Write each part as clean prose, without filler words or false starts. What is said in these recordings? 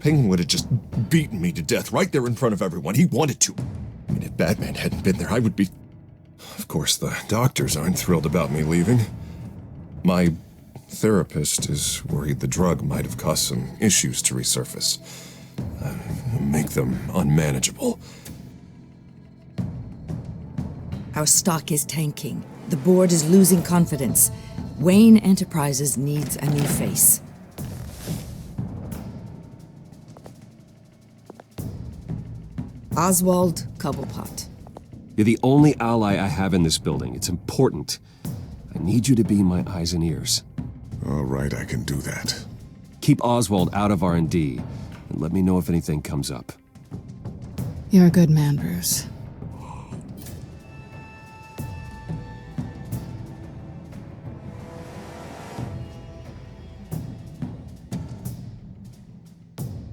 Penguin would have just beaten me to death right there in front of everyone. He wanted to. I mean, if Batman hadn't been there, I would be... Of course, the doctors aren't thrilled about me leaving. My therapist is worried the drug might have caused some issues to resurface. Make them unmanageable. Our stock is tanking. The board is losing confidence. Wayne Enterprises needs a new face. Oswald Cobblepot. You're the only ally I have in this building. It's important. I need you to be my eyes and ears. All right, I can do that. Keep Oswald out of R&D, and let me know if anything comes up. You're a good man, Bruce.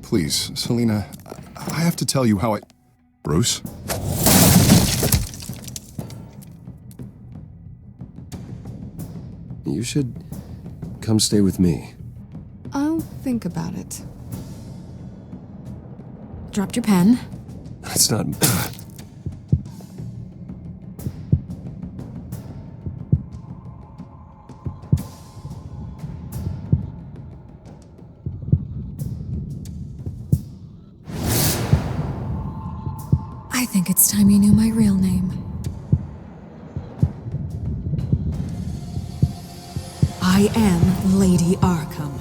Please, Selina, I have to tell you how I... Bruce? You should come stay with me. I'll think about it. Dropped your pen. That's not... I think it's time you knew my real name. I am Lady Arkham.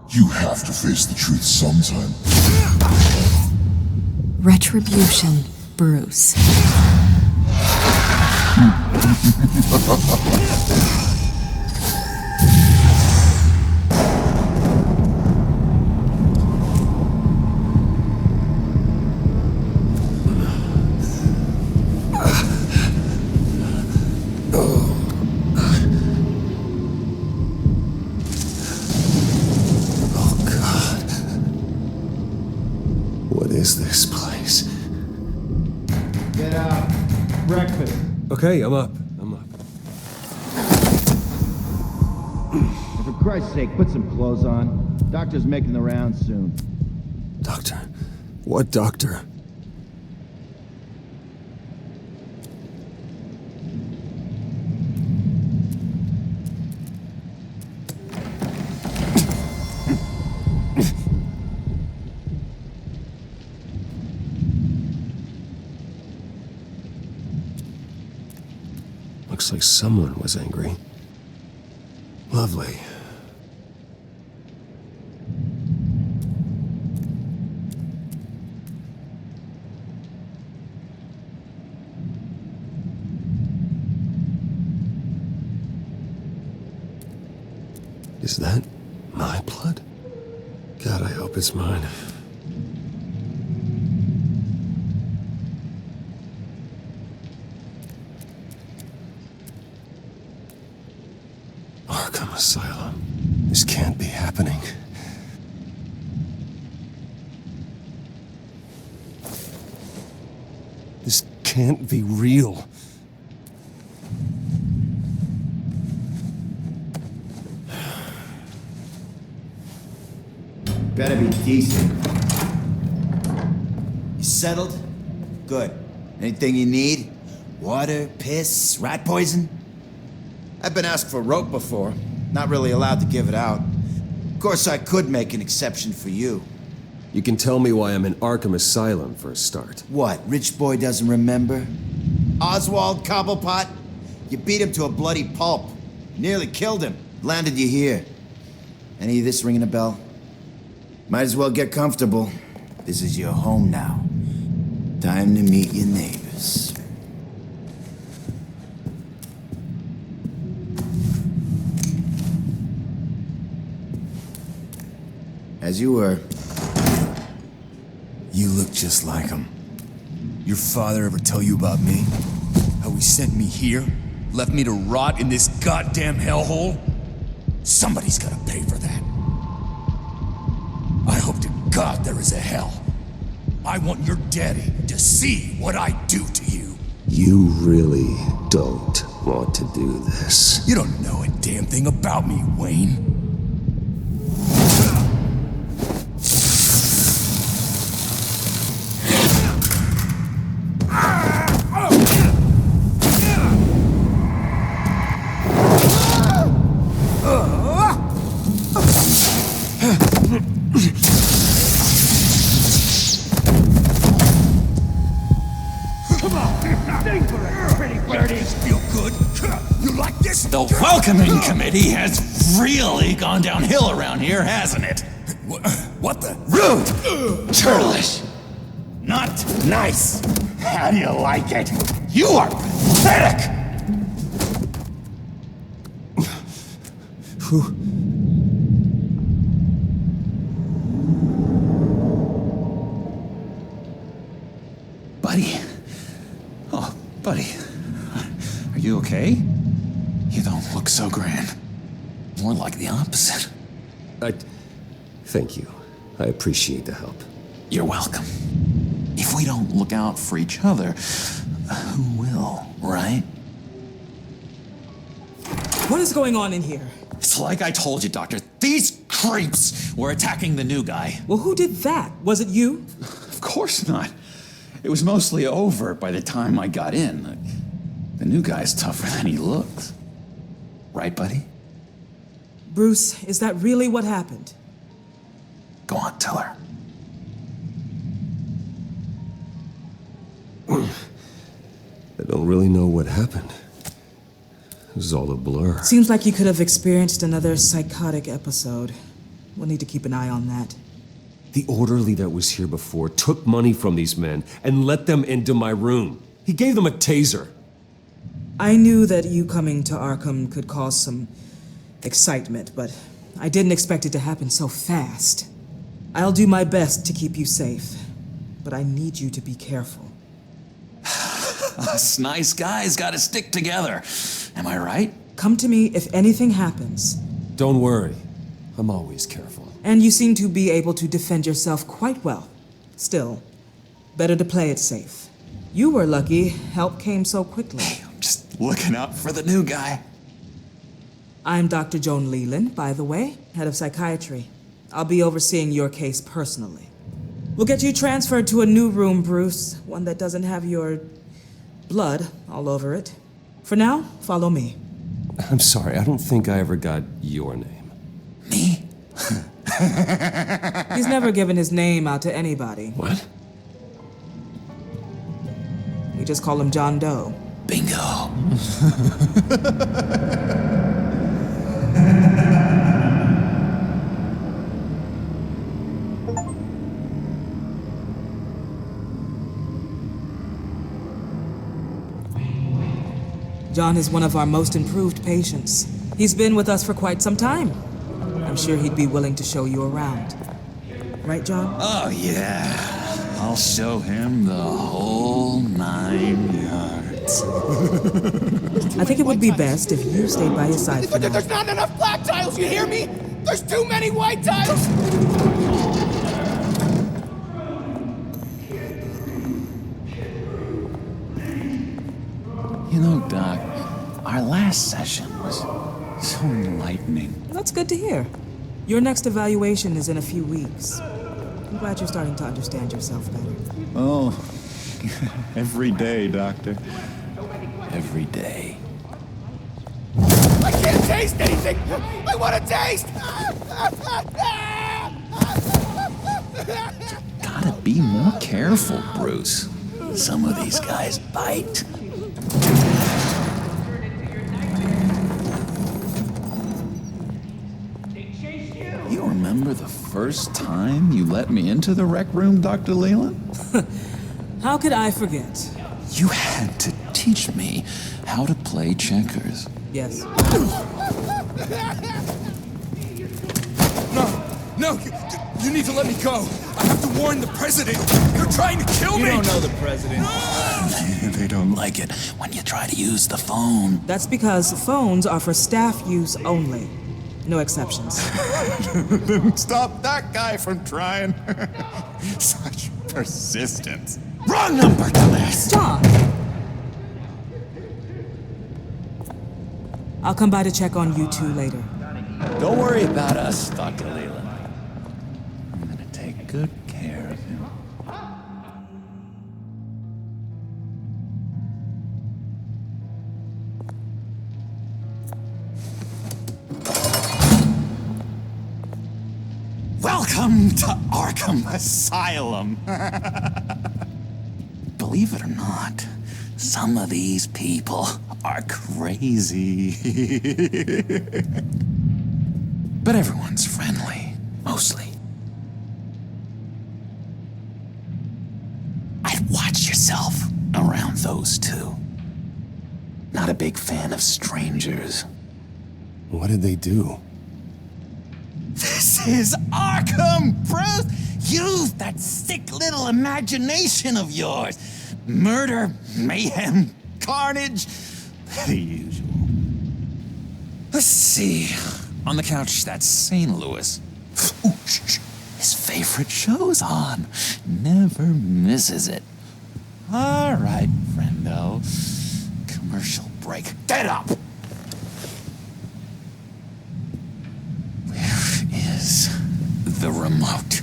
You have to face the truth sometime. Retribution, Bruce. What is this place? Get out. Breakfast. Okay, I'm up. For Christ's sake, put some clothes on. Doctor's making the rounds soon. Doctor? What doctor? Looks like someone was angry. Lovely. Is that my blood? God, I hope it's mine. Arkham Asylum. This can't be happening. This can't be real. Better be decent. You settled? Good. Anything you need? Water, piss, rat poison? I've been asked for rope before. Not really allowed to give it out. Of course, I could make an exception for you. You can tell me why I'm in Arkham Asylum for a start. What, rich boy doesn't remember? Oswald Cobblepot? You beat him to a bloody pulp. Nearly killed him. Landed you here. Any of this ringing a bell? Might as well get comfortable. This is your home now. Time to meet your neighbors. As you were. You look just like him. Your father ever tell you about me? How he sent me here? Left me to rot in this goddamn hellhole? Somebody's gotta pay for that. I hope to God there is a hell. I want your daddy to see what I do to you. You really don't want to do this. You don't know a damn thing about me, Wayne. The welcoming committee has really gone downhill around here, hasn't it? What the? Rude! Churlish! Not nice! How do you like it? You are pathetic! Buddy? Oh, buddy. Are you okay? You don't look so grand. More like the opposite. Thank you. I appreciate the help. You're welcome. If we don't look out for each other, who will, right? What is going on in here? It's like I told you, Doctor. These creeps were attacking the new guy. Well, who did that? Was it you? Of course not. It was mostly over by the time I got in. The new guy's tougher than he looks. Right, buddy? Bruce, is that really what happened? Go on, tell her. I don't really know what happened. It was all a blur. Seems like you could have experienced another psychotic episode. We'll need to keep an eye on that. The orderly that was here before took money from these men and let them into my room. He gave them a taser. I knew that you coming to Arkham could cause some excitement, but I didn't expect it to happen so fast. I'll do my best to keep you safe, but I need you to be careful. Us nice guys gotta stick together. Am I right? Come to me if anything happens. Don't worry. I'm always careful. And you seem to be able to defend yourself quite well. Still, better to play it safe. You were lucky help came so quickly. I'm just looking out for the new guy. I'm Dr. Joan Leland, by the way, head of psychiatry. I'll be overseeing your case personally. We'll get you transferred to a new room, Bruce, one that doesn't have your blood all over it. For now, follow me. I'm sorry, I don't think I ever got your name. Me? He's never given his name out to anybody. What? We just call him John Doe. Bingo. John is one of our most improved patients. He's been with us for quite some time. I'm sure he'd be willing to show you around. Right, John? Oh, yeah. I'll show him the whole 9 yards. I think it would be best if you stayed by his side for now. There's not enough black tiles, you hear me? There's too many white tiles! You know, Doc, our last session was so enlightening. That's good to hear. Your next evaluation is in a few weeks. I'm glad you're starting to understand yourself better. Oh, every day, Doctor. Every day. I can't taste anything! I want to taste! Gotta be more careful, Bruce. Some of these guys bite. You remember the first time you let me into the rec room, Dr. Leland? How could I forget? You had to teach me how to play checkers. Yes. No, you need to let me go. I have to warn the president! They're trying to kill me! You don't know the president. They don't like it when you try to use the phone. That's because phones are for staff use only. No exceptions. Stop that guy from trying. Such persistence. Wrong number, dumbass! John! I'll come by to check on you two later. Don't worry about us, Dr. Leland. I'm gonna take good care of him. Welcome to Arkham Asylum. Believe it or not, some of these people are crazy. But everyone's friendly, mostly. I'd watch yourself around those two. Not a big fan of strangers. What did they do? This is Arkham, Bruce! Use that sick little imagination of yours. Murder, mayhem, carnage, the usual. Let's see. On the couch, that's St. Louis. Ooh, shh. His favorite show's on. Never misses it. All right, friendo. Commercial break. Get up! Where is the remote?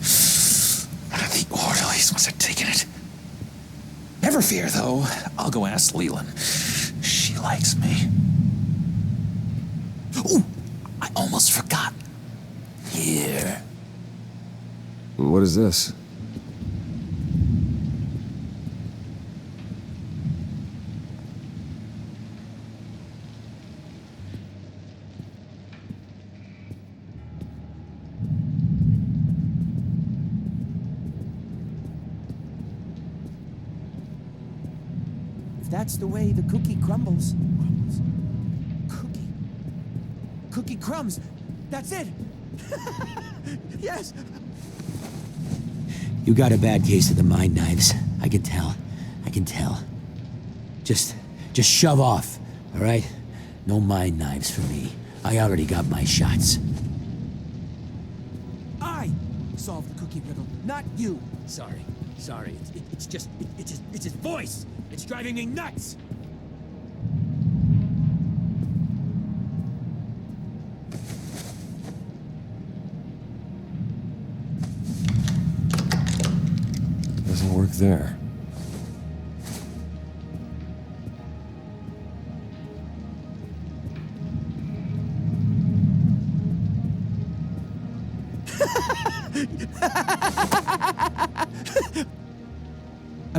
The orderlies must have taken it. Never fear, though. I'll go ask Leland. She likes me. Ooh! I almost forgot. Here. What is this? If that's the way the cookie crumbles. Cookie crumbs. That's it. Yes. You got a bad case of the mind knives. I can tell. I can tell. Just shove off, all right? No mind knives for me. I already got my shots. I solved the cookie riddle, not you. Sorry. It's just his voice. It's driving me nuts. Doesn't work there.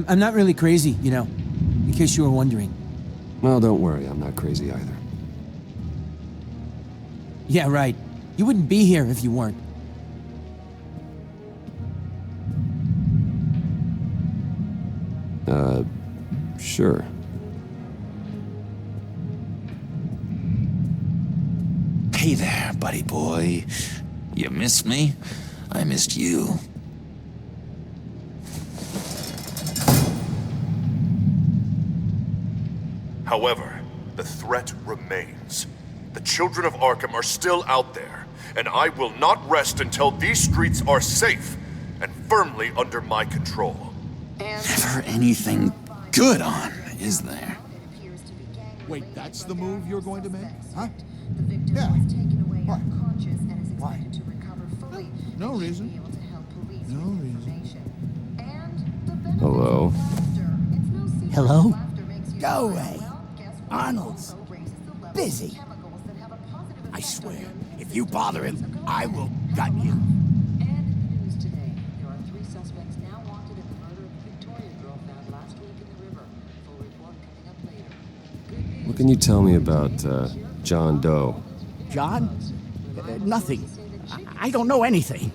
I'm not really crazy, you know, in case you were wondering. Well, don't worry, I'm not crazy either. Yeah, right. You wouldn't be here if you weren't. Sure. Hey there, buddy boy. You missed me? I missed you. However, the threat remains. The children of Arkham are still out there, and I will not rest until these streets are safe and firmly under my control. Never anything good on, is there? Wait, that's the move you're going to make? Huh? Yeah. Why? Why? No reason. No reason. Hello? Hello? Go away. Arnold's busy. I swear, if you bother him, I will gut you. What can you tell me about, John Doe? John? Nothing. I don't know anything.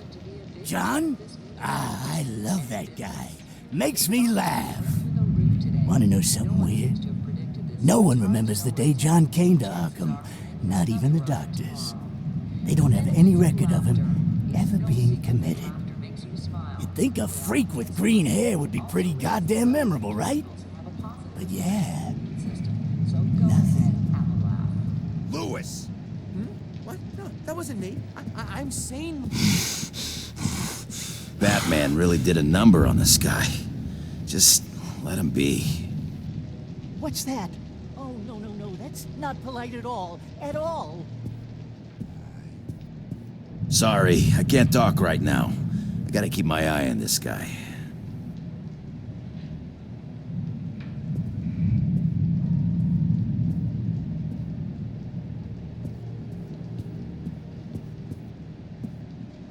John? Ah, I love that guy. Makes me laugh. Want to know something weird? No one remembers the day John came to Arkham. Not even the doctors. They don't have any record of him ever being committed. You'd think a freak with green hair would be pretty goddamn memorable, right? But yeah, nothing. Lewis! What? No, that wasn't me. I'm sane. Batman really did a number on this guy. Just let him be. What's that? Oh, no, that's not polite at all. At all. Sorry, I can't talk right now. I gotta keep my eye on this guy.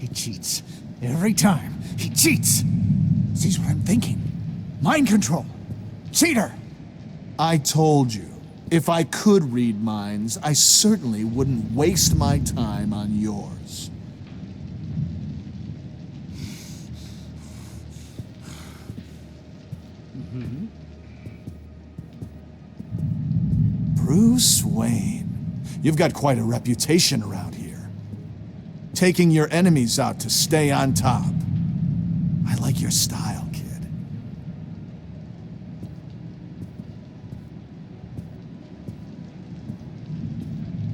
He cheats. Every time, he cheats. Sees what I'm thinking. Mind control. Cheater! I told you, if I could read minds, I certainly wouldn't waste my time on yours. Bruce Wayne. You've got quite a reputation around here. Taking your enemies out to stay on top. I like your style, kid.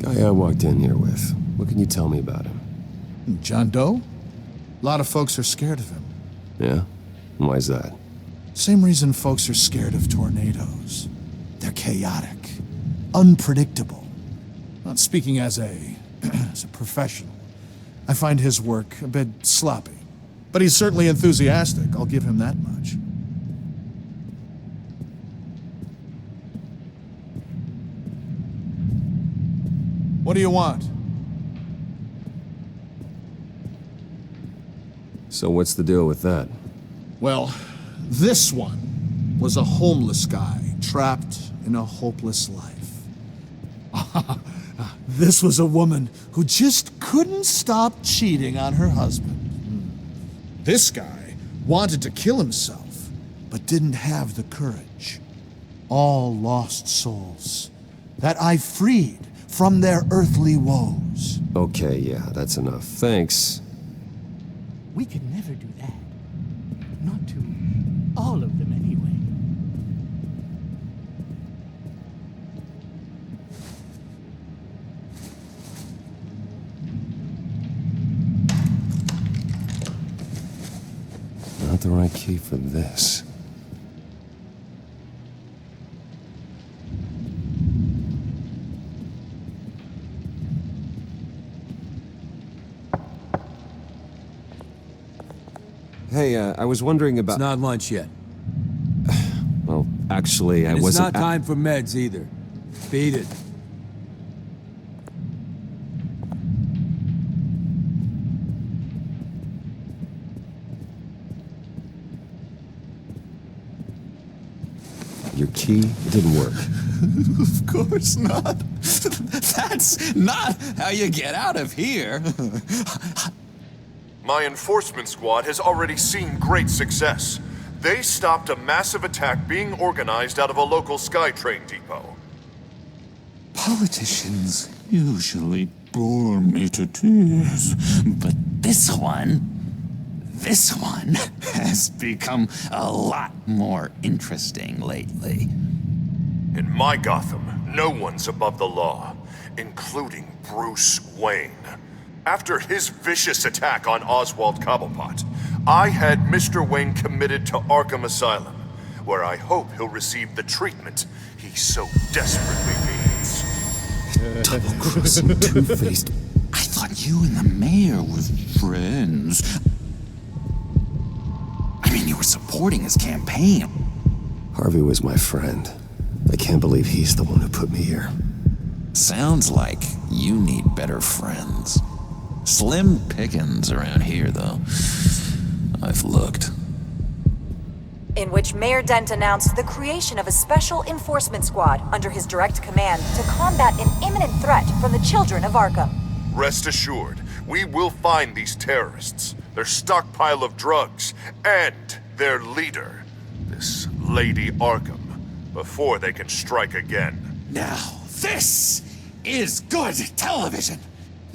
Guy I walked in here with. What can you tell me about him? John Doe? A lot of folks are scared of him. Yeah? And why's that? Same reason folks are scared of tornadoes. They're chaotic, unpredictable. Not speaking as a professional, I find his work a bit sloppy. But he's certainly enthusiastic, I'll give him that much. What do you want? So what's the deal with that? Well, this one was a homeless guy trapped in a hopeless life. This was a woman who just couldn't stop cheating on her husband. This guy wanted to kill himself, but didn't have the courage. All lost souls that I freed from their earthly woes. Okay, yeah, that's enough. Thanks. We could never do that. Not to all of them, anyway. Not the right key for this. Hey, I was wondering about... It's not lunch yet. Well, actually, I It's wasn't... not time for meds either. Beat it. Your key didn't work. Of course not. That's not how you get out of here. My enforcement squad has already seen great success. They stopped a massive attack being organized out of a local SkyTrain depot. Politicians usually bore me to tears, but this one has become a lot more interesting lately. In my Gotham, no one's above the law, including Bruce Wayne. After his vicious attack on Oswald Cobblepot, I had Mr. Wayne committed to Arkham Asylum, where I hope he'll receive the treatment he so desperately needs. Double-crossing, two-faced. I thought you and the mayor were friends. I mean, you were supporting his campaign. Harvey was my friend. I can't believe he's the one who put me here. Sounds like you need better friends. Slim pickings around here, though. I've looked. In which Mayor Dent announced the creation of a special enforcement squad under his direct command to combat an imminent threat from the children of Arkham. Rest assured, we will find these terrorists, their stockpile of drugs, and their leader, this Lady Arkham, before they can strike again. Now, this is good television.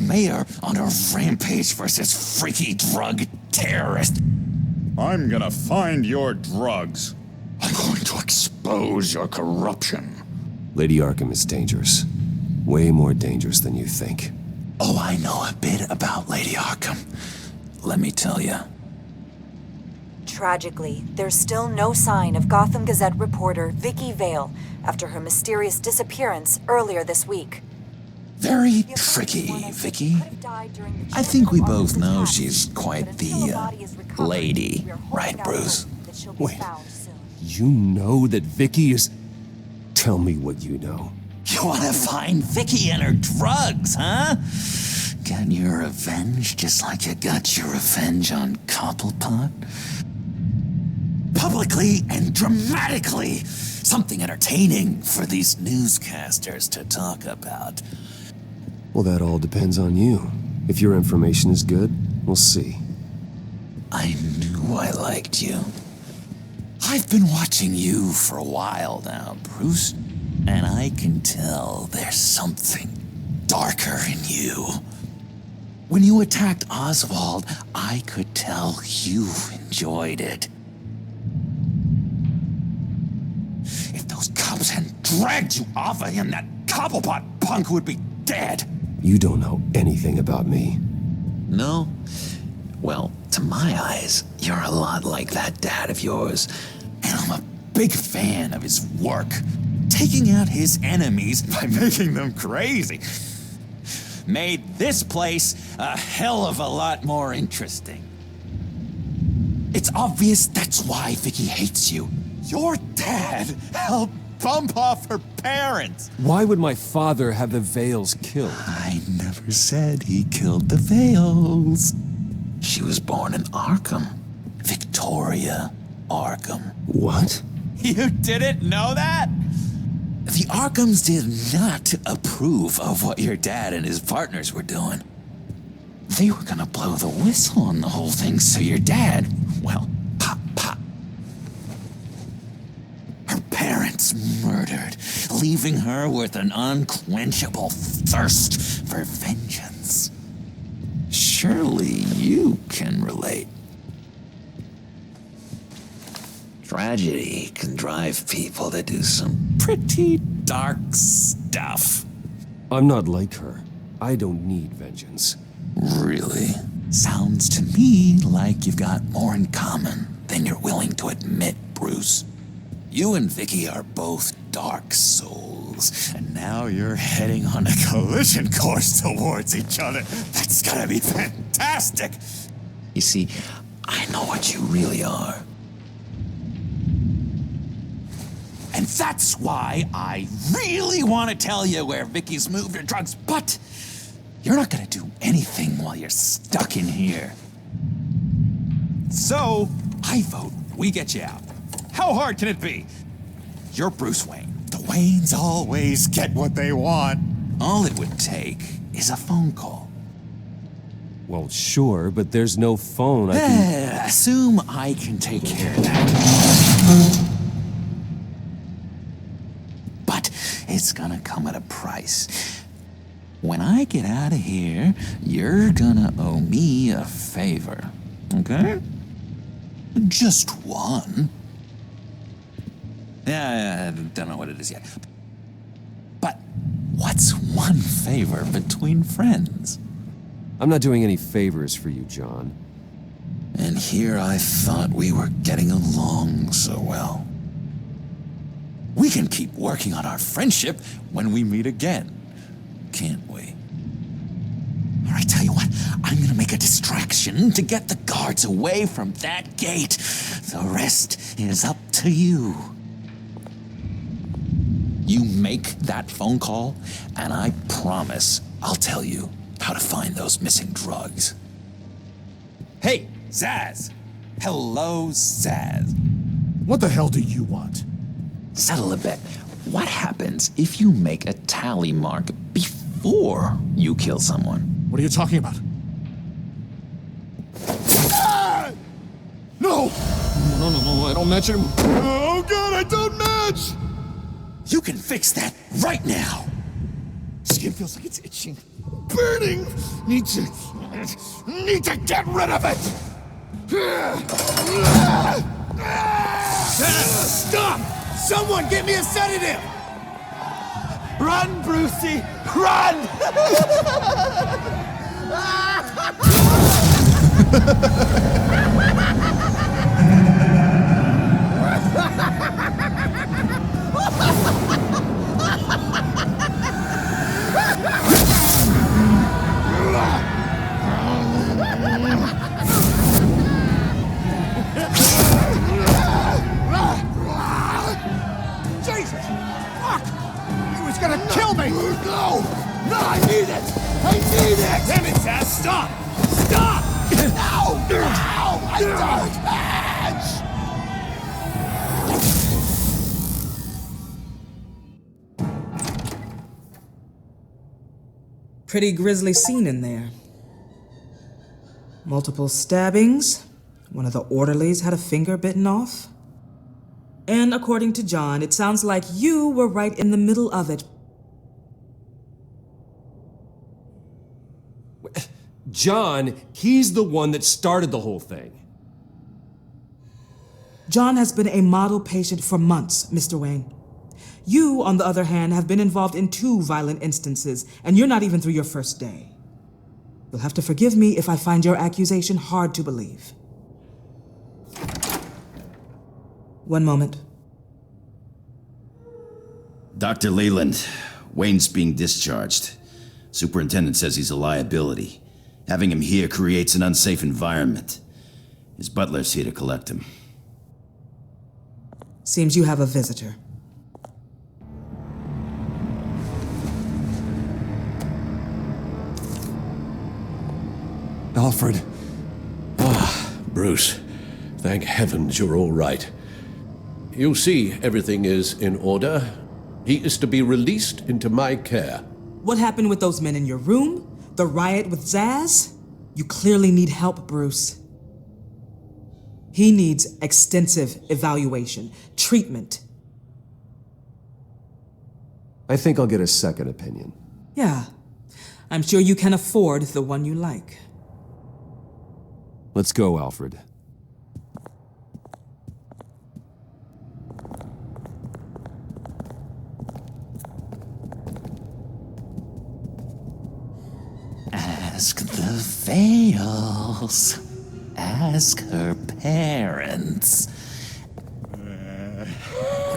Mayor on a rampage versus freaky drug terrorist. I'm gonna find your drugs. I'm going to expose your corruption. Lady Arkham is dangerous. Way more dangerous than you think. Oh, I know a bit about Lady Arkham. Let me tell you. Tragically, there's still no sign of Gotham Gazette reporter Vicky Vale after her mysterious disappearance earlier this week. Very tricky, Vicky. I think we both know she's quite the lady, right, Bruce? Wait, you know that Vicky is... Tell me what you know. You want to find Vicky and her drugs, huh? Get your revenge just like you got your revenge on Cobblepot? Publicly and dramatically. Something entertaining for these newscasters to talk about. Well, that all depends on you. If your information is good, we'll see. I knew I liked you. I've been watching you for a while now, Bruce, and I can tell there's something darker in you. When you attacked Oswald, I could tell you enjoyed it. If those cops hadn't dragged you off of him, that Cobblepot punk would be dead. You don't know anything about me. No? Well, to my eyes, you're a lot like that dad of yours. And I'm a big fan of his work. Taking out his enemies by making them crazy. Made this place a hell of a lot more interesting. It's obvious that's why Vicky hates you. Your dad helped bump off her parents. Why would my father have the Vales killed? I never said he killed the Vales. She was born in Arkham. Victoria Arkham. What? You didn't know that? The Arkhams did not approve of what your dad and his partners were doing. They were gonna blow the whistle on the whole thing, so your dad, well, pop. Her parents murdered, leaving her with an unquenchable thirst for vengeance. Surely you can relate. Tragedy can drive people to do some pretty dark stuff. I'm not like her. I don't need vengeance. Really? Sounds to me like you've got more in common than you're willing to admit, Bruce. You and Vicky are both dark souls, and now you're heading on a collision course towards each other. That's gotta be fantastic! You see, I know what you really are. And that's why I really want to tell you where Vicky's moved her drugs, but you're not gonna do anything while you're stuck in here. So, I vote we get you out. How hard can it be? You're Bruce Wayne. The Waynes always get what they want. All it would take is a phone call. Well, sure, but there's no phone. I can... Assume I can take care of that. But it's gonna come at a price. When I get out of here, you're gonna owe me a favor, okay? Just one. Yeah, I don't know what it is yet. But what's one favor between friends? I'm not doing any favors for you, John. And here I thought we were getting along so well. We can keep working on our friendship when we meet again, can't we? All right, tell you what, I'm gonna make a distraction to get the guards away from that gate. The rest is up to you. You make that phone call, and I promise I'll tell you how to find those missing drugs. Hey, Zaz! Hello, Zaz. What the hell do you want? Settle a bet. What happens if you make a tally mark before you kill someone? What are you talking about? Ah! No! No, I don't match him. Oh, God, I don't match! You can fix that right now. Skin feels like it's itching. Burning! Need to get rid of it! Stop! Someone get me a sedative! Run, Brucey! Run! Jesus! Fuck! He was gonna kill me! No! No, I need it! I need it! Damn it, Zaz! Stop! Stop! No! No! I don't catch! Pretty grisly scene in there. Multiple stabbings. One of the orderlies had a finger bitten off. And according to John, it sounds like you were right in the middle of it. John, he's the one that started the whole thing. John has been a model patient for months, Mr. Wayne. You, on the other hand, have been involved in 2 violent instances, and you're not even through your first day. You'll have to forgive me if I find your accusation hard to believe. One moment. Dr. Leland, Wayne's being discharged. Superintendent says he's a liability. Having him here creates an unsafe environment. His butler's here to collect him. Seems you have a visitor. Alfred. Ah, Bruce. Thank heavens you're all right. You see, everything is in order. He is to be released into my care. What happened with those men in your room? The riot with Zaz? You clearly need help, Bruce. He needs extensive evaluation, treatment. I think I'll get a second opinion. Yeah, I'm sure you can afford the one you like. Let's go, Alfred. Ask the Vales. Ask her parents.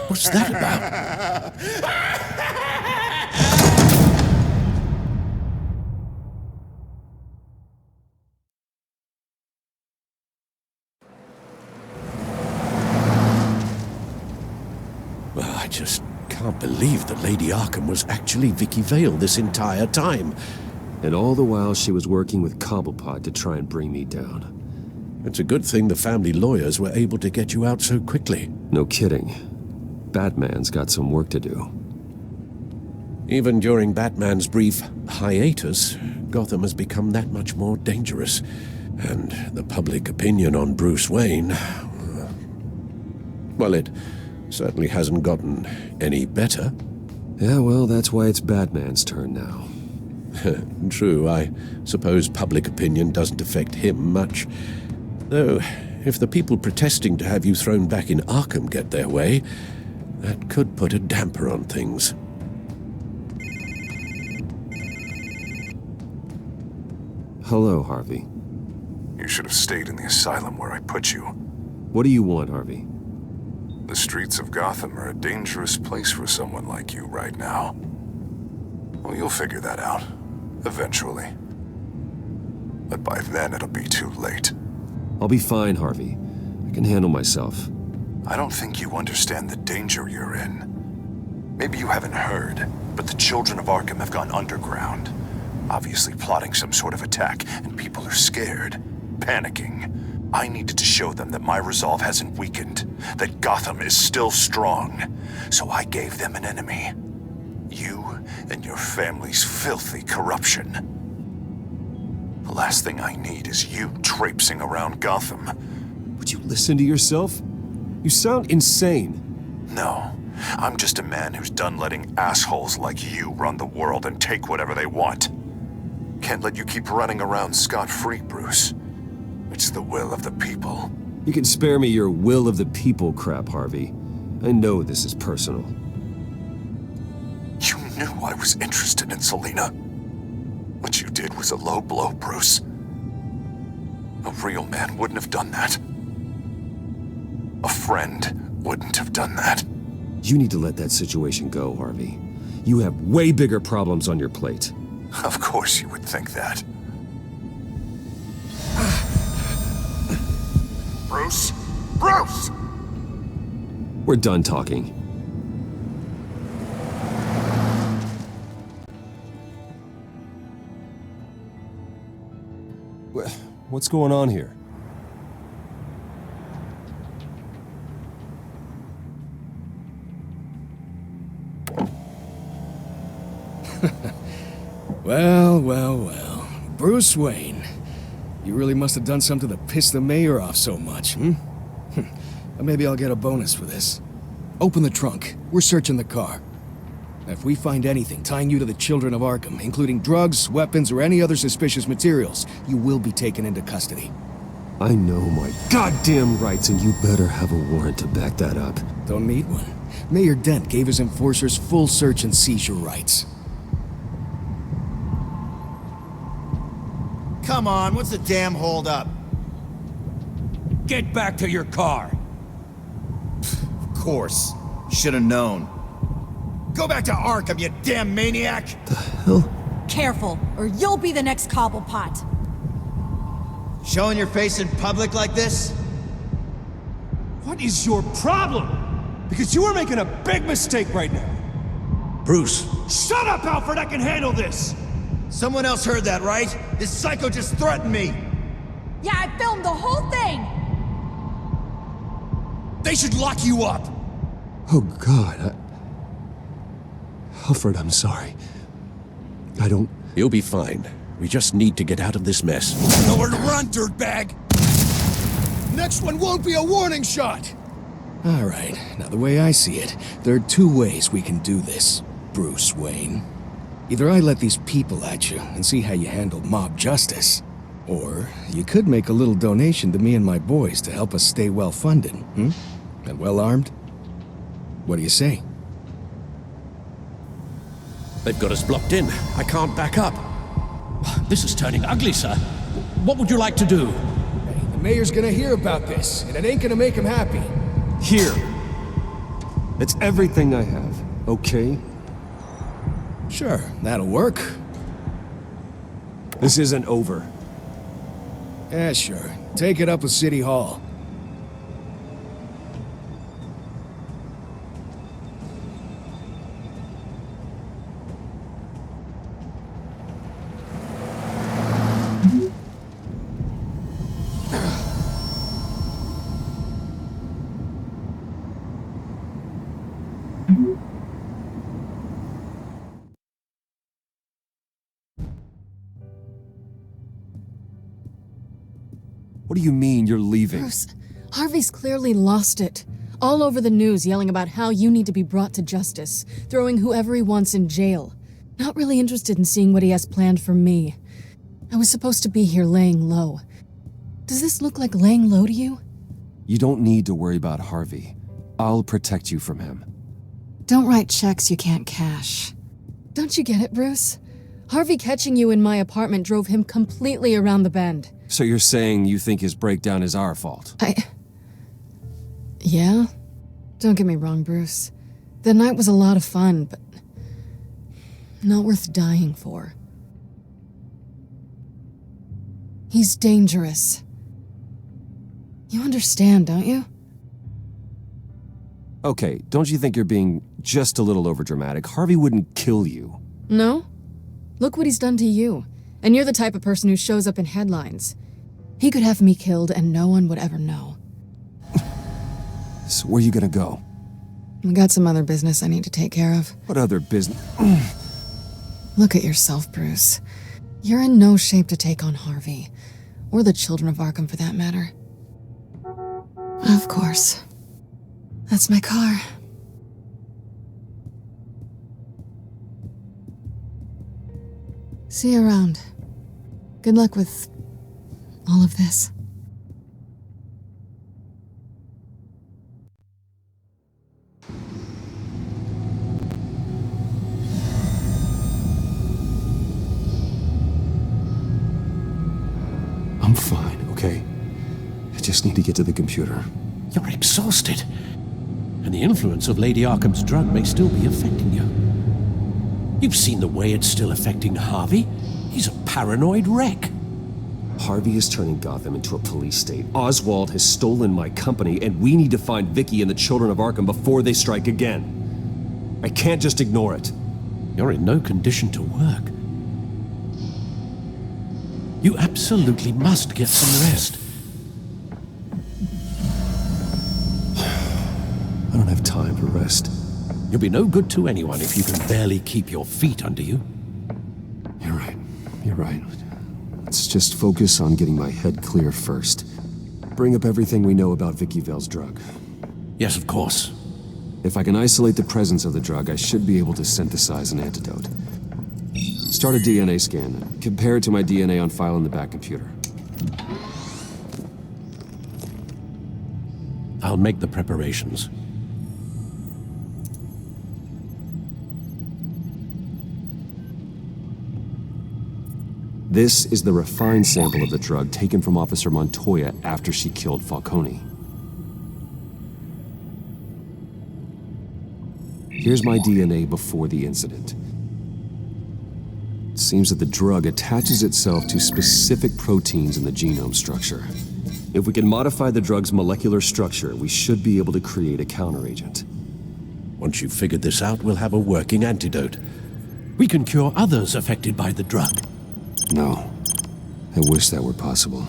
What's that about? Well, I just can't believe that Lady Arkham was actually Vicky Vale this entire time. And all the while she was working with Cobblepot to try and bring me down. It's a good thing the family lawyers were able to get you out so quickly. No kidding. Batman's got some work to do. Even during Batman's brief hiatus, Gotham has become that much more dangerous. And the public opinion on Bruce Wayne... well, it certainly hasn't gotten any better. Yeah, well, that's why it's Batman's turn now. True, I suppose public opinion doesn't affect him much. Though, if the people protesting to have you thrown back in Arkham get their way, that could put a damper on things. Hello, Harvey. You should have stayed in the asylum where I put you. What do you want, Harvey? The streets of Gotham are a dangerous place for someone like you right now. Well, you'll figure that out. Eventually. But by then, it'll be too late. I'll be fine, Harvey. I can handle myself. I don't think you understand the danger you're in. Maybe you haven't heard, but the children of Arkham have gone underground. Obviously plotting some sort of attack, and people are scared, panicking. I needed to show them that my resolve hasn't weakened, that Gotham is still strong. So I gave them an enemy. You and your family's filthy corruption. The last thing I need is you traipsing around Gotham. Would you listen to yourself? You sound insane. No, I'm just a man who's done letting assholes like you run the world and take whatever they want. Can't let you keep running around scot-free, Bruce. It's the will of the people. You can spare me your will of the people crap, Harvey. I know this is personal. You knew I was interested in Selena. What you did was a low blow, Bruce. A real man wouldn't have done that. A friend wouldn't have done that. You need to let that situation go, Harvey. You have way bigger problems on your plate. Of course you would think that. Bruce? Bruce! We're done talking. What's going on here? Well. Bruce Wayne. You really must have done something to piss the mayor off so much, hmm? Maybe I'll get a bonus for this. Open the trunk. We're searching the car. If we find anything tying you to the children of Arkham, including drugs, weapons, or any other suspicious materials, you will be taken into custody. I know my goddamn rights, and you better have a warrant to back that up. Don't need one. Mayor Dent gave his enforcers full search and seizure rights. Come on, what's the damn holdup? Get back to your car. Of course. Should have known. Go back to Arkham, you damn maniac! The hell? Careful, or you'll be the next Cobblepot. Showing your face in public like this? What is your problem? Because you are making a big mistake right now. Bruce. Shut up, Alfred! I can handle this! Someone else heard that, right? This psycho just threatened me! Yeah, I filmed the whole thing! They should lock you up! Oh, God, Alfred, I'm sorry. I don't... You'll be fine. We just need to get out of this mess. Nowhere to run, dirtbag! Next one won't be a warning shot! All right, now the way I see it, there are two ways we can do this, Bruce Wayne. Either I let these people at you and see how you handle mob justice, or you could make a little donation to me and my boys to help us stay well-funded, and well-armed. What do you say? They've got us blocked in. I can't back up. This is turning ugly, sir. What would you like to do? Hey, the mayor's gonna hear about this, and it ain't gonna make him happy. Here. It's everything I have, okay? Sure, that'll work. This isn't over. Yeah, sure. Take it up with City Hall. What do you mean you're leaving? Bruce, Harvey's clearly lost it. All over the news yelling about how you need to be brought to justice, throwing whoever he wants in jail. Not really interested in seeing what he has planned for me. I was supposed to be here laying low. Does this look like laying low to you? You don't need to worry about Harvey. I'll protect you from him. Don't write checks you can't cash. Don't you get it, Bruce? Harvey catching you in my apartment drove him completely around the bend. So you're saying you think his breakdown is our fault? Yeah? Don't get me wrong, Bruce. The night was a lot of fun, but not worth dying for. He's dangerous. You understand, don't you? Okay, don't you think you're being just a little overdramatic? Harvey wouldn't kill you. No? Look what he's done to you. And you're the type of person who shows up in headlines. He could have me killed and no one would ever know. So where are you gonna go? I got some other business I need to take care of. What other business? Look at yourself, Bruce. You're in no shape to take on Harvey. Or the children of Arkham, for that matter. Of course. That's my car. See you around. Good luck with all of this. I'm fine, okay? I just need to get to the computer. You're exhausted. And the influence of Lady Arkham's drug may still be affecting you. You've seen the way it's still affecting Harvey. He's a paranoid wreck. Harvey is turning Gotham into a police state. Oswald has stolen my company, and we need to find Vicky and the children of Arkham before they strike again. I can't just ignore it. You're in no condition to work. You absolutely must get some rest. I don't have time for rest. You'll be no good to anyone if you can barely keep your feet under you. You're right. You're right. Let's just focus on getting my head clear first. Bring up everything we know about Vicky Vale's drug. Yes, of course. If I can isolate the presence of the drug, I should be able to synthesize an antidote. Start a DNA scan. Compare it to my DNA on file in the back computer. I'll make the preparations. This is the refined sample of the drug taken from Officer Montoya after she killed Falcone. Here's my DNA before the incident. It seems that the drug attaches itself to specific proteins in the genome structure. If we can modify the drug's molecular structure, we should be able to create a counteragent. Once you've figured this out, we'll have a working antidote. We can cure others affected by the drug. No. I wish that were possible.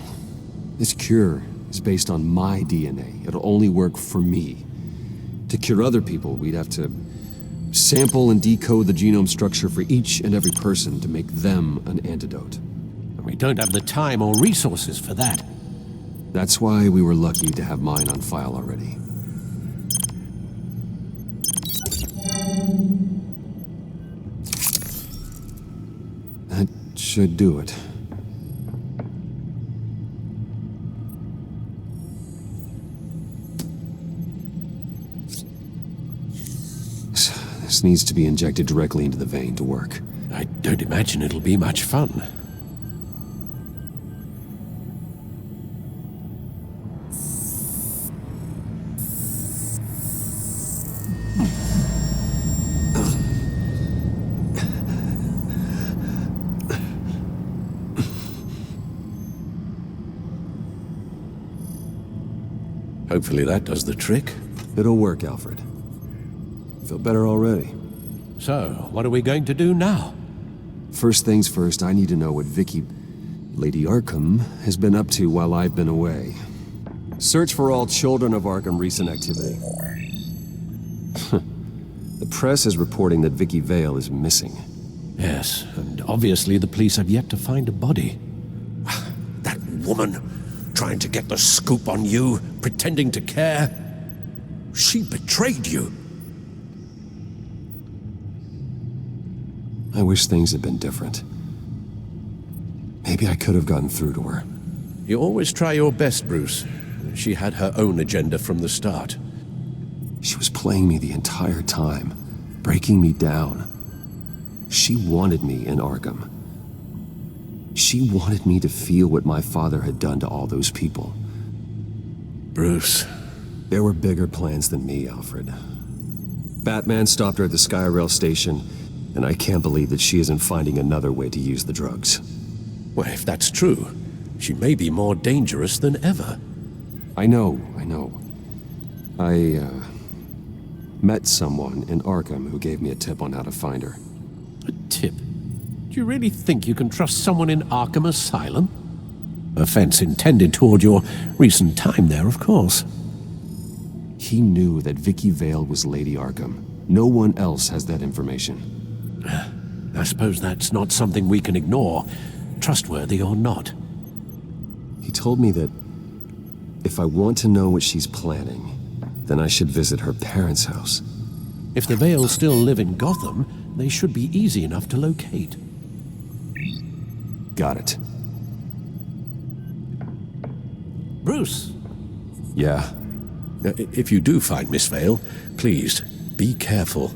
This cure is based on my DNA. It'll only work for me. To cure other people, we'd have to sample and decode the genome structure for each and every person to make them an antidote. And we don't have the time or resources for that. That's why we were lucky to have mine on file already. That should do it. This needs to be injected directly into the vein to work. I don't imagine it'll be much fun. Hopefully that does the trick. It'll work, Alfred. Feel better already. So, what are we going to do now? First things first, I need to know what Vicky, Lady Arkham, has been up to while I've been away. Search for all children of Arkham recent activity. The press is reporting that Vicky Vale is missing. Yes, and obviously the police have yet to find a body. That woman, trying to get the scoop on you, pretending to care. She betrayed you. I wish things had been different. Maybe I could have gotten through to her. You always try your best, Bruce. She had her own agenda from the start. She was playing me the entire time, breaking me down. She wanted me in Arkham. She wanted me to feel what my father had done to all those people. Bruce. There were bigger plans than me, Alfred. Batman stopped her at the Skyrail station, and I can't believe that she isn't finding another way to use the drugs. Well, if that's true, she may be more dangerous than ever. I know. I met someone in Arkham who gave me a tip on how to find her. A tip? Do you really think you can trust someone in Arkham Asylum? Offense intended toward your recent time there, of course. He knew that Vicky Vale was Lady Arkham. No one else has that information. I suppose that's not something we can ignore, trustworthy or not. He told me that if I want to know what she's planning, then I should visit her parents' house. If the Vales still live in Gotham, they should be easy enough to locate. Got it. Bruce! Yeah? If you do find Miss Vale, please, be careful.